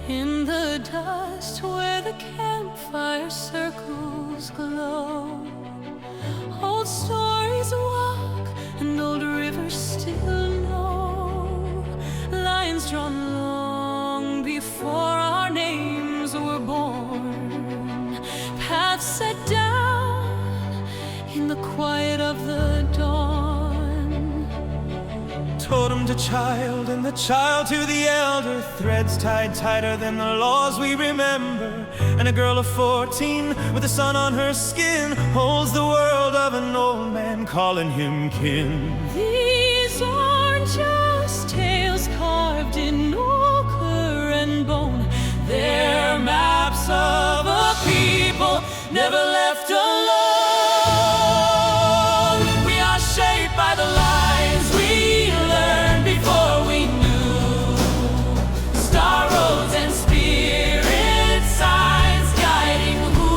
In the dust where the campfire circles glow, old stories walk and old rivers still know. Lines drawn long before our names were born, paths set down in the quiet of the dawn. Totem to child and the child to the elder, threads tied tighter than the laws we remember. And a girl of 14 with the sun on her skin holds the world of an old man calling him kin. These aren't just tales carved in ochre and bone, they're maps of a people never left alone. We are shaped by the lines we learned before we knew. Star roads and spirit signs guiding who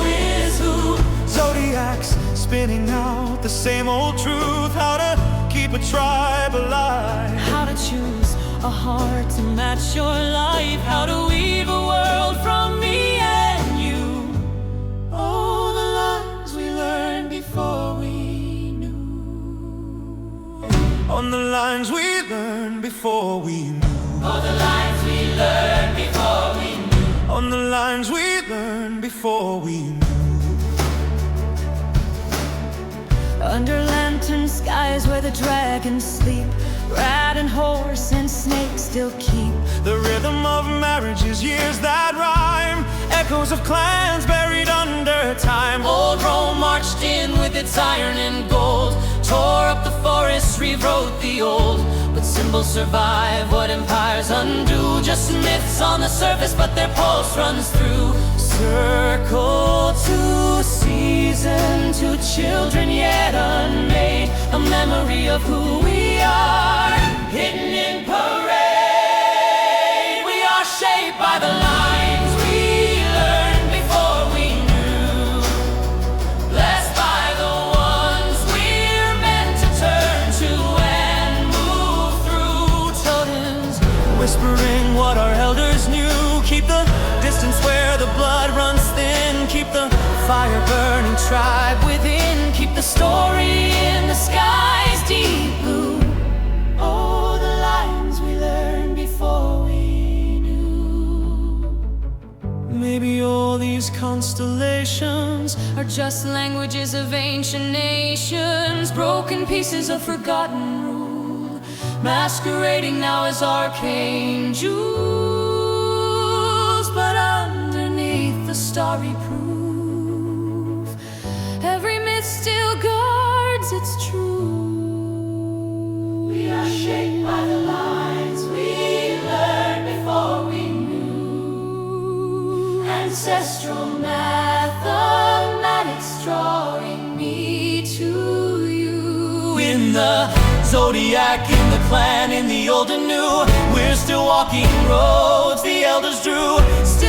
is who. Zodiacs spinning out the same old truth, how to keep a tribe alive, How to choose a heart to match your life, how to weave a world from me and you. all the lines we learned before we knew. On the lines we learned before we knew. All the lines we learned before we knew. On the lines we learned before we knew. Under lantern skies where the dragons sleep, rat and horse and snake still keep The rhythm of marriages, years that rhyme, echoes of clans buried under time. Old Rome marched in with its iron and gold, tore up the forests, rewrote the old. But symbols survive what empires undo, just myths on the surface, but their pulse runs through. Circle to season, to children yet unmade, a memory of who we are, hidden in parade. We are shaped by the lines we learned before we knew, blessed by the ones we're meant to turn to and move through. Totems Whispering what our elders knew, keep the distance where the blood runs thin, keep the fire burning tribe within, keep the story in the skies deep blue. Oh, the lines we learned before we knew. Maybe all these constellations Are just languages of ancient nations, broken pieces of forgotten rule, masquerading now as arcane jewels. But underneath the starry proof, every myth still guards its truth. We are shaped by the lines we learned before we knew. Ancestral mathematics drawing me to you. in the Zodiac, in the clan, in the old and new, we're still walking roads the elders drew. Still